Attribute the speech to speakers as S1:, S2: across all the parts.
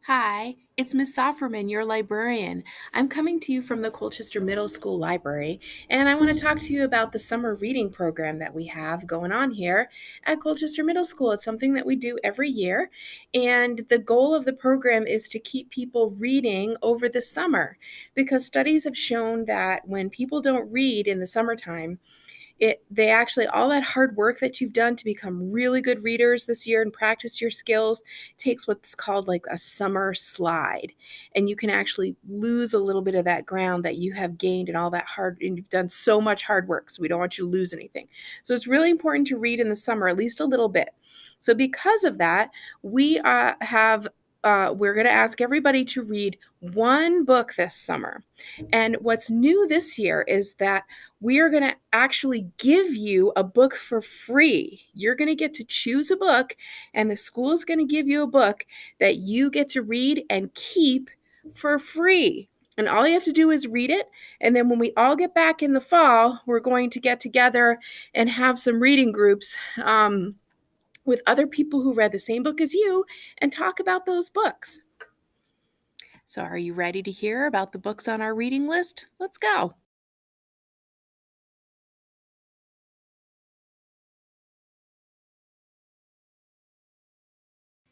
S1: Hi, it's Miss Sofferman, your librarian. I'm coming to you from the Colchester Middle School Library, and I want to talk to you about the summer reading program that we have going on here at Colchester Middle School. It's something that we do every year, and the goal of the program is to keep people reading over the summer because studies have shown that when people don't read in the summertime, they actually all that hard work that you've done to become really good readers this year and practice your skills takes what's called like a summer slide, and you can actually lose a little bit of that ground that you have gained and all that hard, and you've done so much hard work, so we don't want you to lose anything. So it's really important to read in the summer at least a little bit. So because of that, we're going to ask everybody to read one book this summer. And what's new this year is that we are going to actually give you a book for free. You're going to get to choose a book, and the school is going to give you a book that you get to read and keep for free. And all you have to do is read it. And then when we all get back in the fall, we're going to get together and have some reading groups with other people who read the same book as you and talk about those books. So, are you ready to hear about the books on our reading list? Let's go.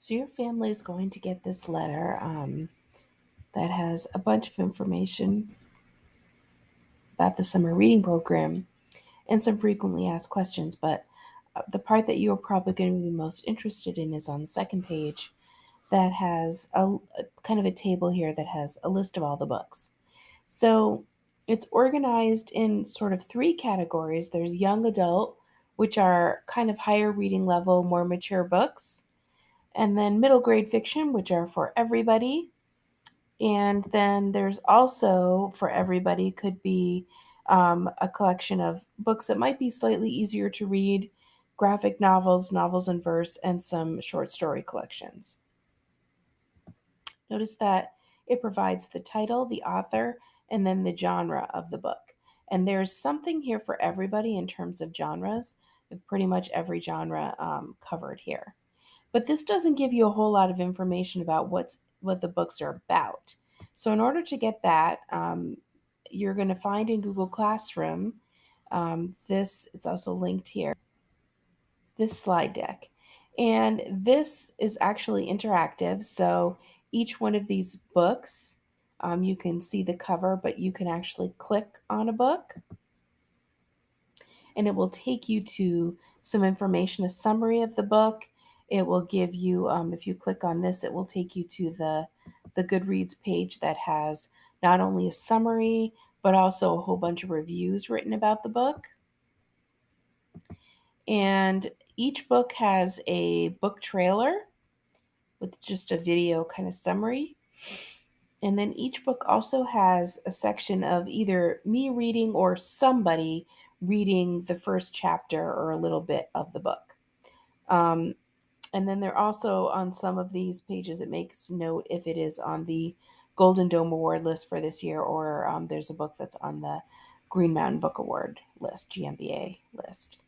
S1: So, your family is going to get this letter that has a bunch of information about the summer reading program and some frequently asked questions. But the part that you're probably going to be most interested in is on the second page, that has a kind of a table here that has a list of all the books. So it's organized in sort of three categories. There's young adult, which are kind of higher reading level, more mature books, and then middle grade fiction, which are for everybody. And then there's also for everybody could be a collection of books that might be slightly easier to read, graphic novels, novels in verse, and some short story collections. Notice that it provides the title, the author, and then the genre of the book. And there's something here for everybody in terms of genres, with pretty much every genre covered here. But this doesn't give you a whole lot of information about what the books are about. So in order to get that, you're going to find in Google Classroom, this is also linked here, this slide deck. And this is actually interactive. So each one of these books, you can see the cover, but you can actually click on a book and it will take you to some information, a summary of the book. It will give you, if you click on this, it will take you to the Goodreads page that has not only a summary, but also a whole bunch of reviews written about the book. And each book has a book trailer with just a video kind of summary. And then each book also has a section of either me reading or somebody reading the first chapter or a little bit of the book. And then they're also on some of these pages, it makes note if it is on the Golden Dome Award list for this year, or there's a book that's on the Green Mountain Book Award list, GMBA list.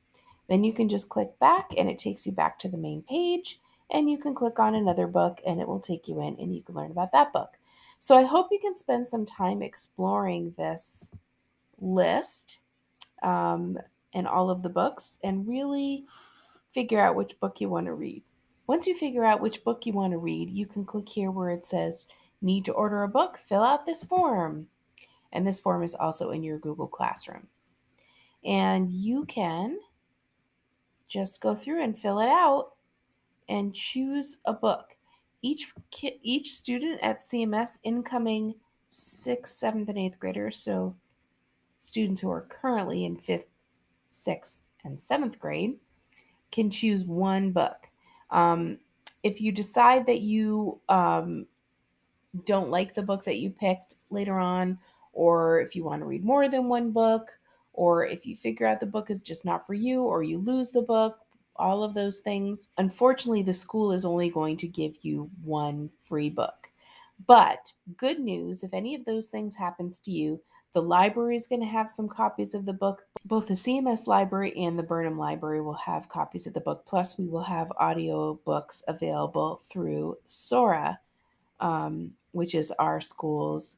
S1: Then you can just click back and it takes you back to the main page, and you can click on another book and it will take you in and you can learn about that book. So I hope you can spend some time exploring this list and all of the books and really figure out which book you want to read. Once you figure out which book you want to read, you can click here where it says need to order a book, fill out this form. And this form is also in your Google Classroom. And you can just go through and fill it out and choose a book. Each student at CMS, incoming 6th, 7th, and 8th graders, so students who are currently in 5th, 6th, and 7th grade, can choose one book. If you decide that you don't like the book that you picked later on, or if you want to read more than one book, or if you figure out the book is just not for you, or you lose the book, all of those things, unfortunately, the school is only going to give you one free book. But good news, if any of those things happens to you, the library is going to have some copies of the book. Both the CMS library and the Burnham library will have copies of the book. Plus, we will have audio books available through Sora which is our school's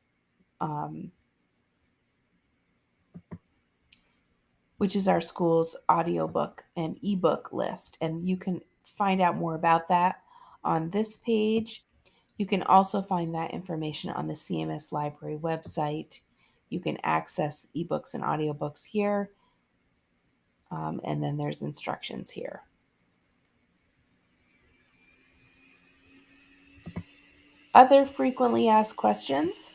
S1: audiobook and ebook list. And you can find out more about that on this page. You can also find that information on the CMS Library website. You can access ebooks and audiobooks here. And then there's instructions here. Other frequently asked questions.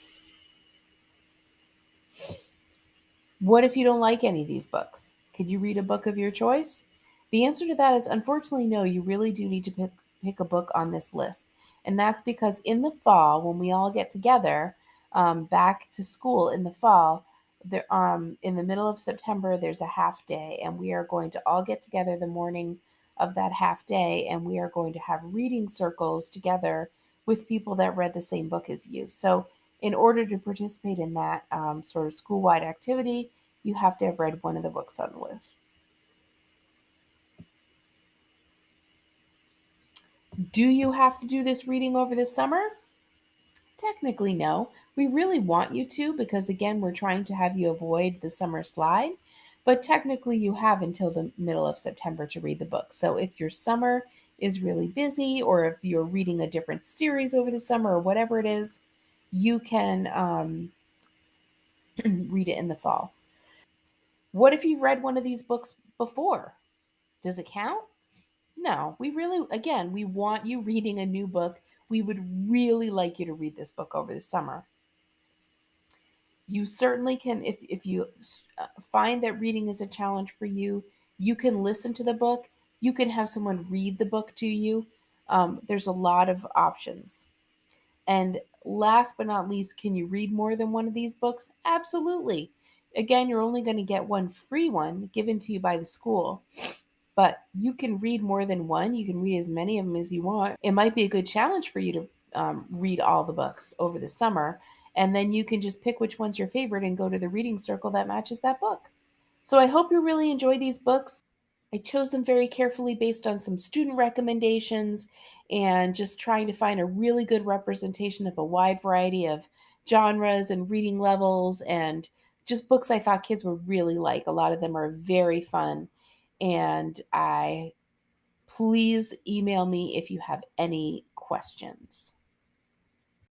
S1: What if you don't like any of these books? Could you read a book of your choice? The answer to that is unfortunately no, you really do need to pick a book on this list. And that's because in the fall, when we all get together back to school in the fall, there, in the middle of September, there's a half day, and we are going to all get together the morning of that half day, and we are going to have reading circles together with people that read the same book as you. So in order to participate in that sort of school-wide activity, you have to have read one of the books on the list. Do you have to do this reading over the summer? Technically, no. We really want you to because, again, we're trying to have you avoid the summer slide. But technically, you have until the middle of September to read the book. So if your summer is really busy, or if you're reading a different series over the summer, or whatever it is, you can read it in the fall. What if you've read one of these books before? Does it count? No, we really, again, we want you reading a new book. We would really like you to read this book over the summer. You certainly can, if you find that reading is a challenge for you, you can listen to the book. You can have someone read the book to you. There's a lot of options. And last but not least, can you read more than one of these books? Absolutely. Again, you're only going to get one free one given to you by the school, but you can read more than one. You can read as many of them as you want. It might be a good challenge for you to read all the books over the summer, and then you can just pick which one's your favorite and go to the reading circle that matches that book. So I hope you really enjoy these books. I chose them very carefully based on some student recommendations and just trying to find a really good representation of a wide variety of genres and reading levels and just books I thought kids would really like. A lot of them are very fun. And please email me if you have any questions.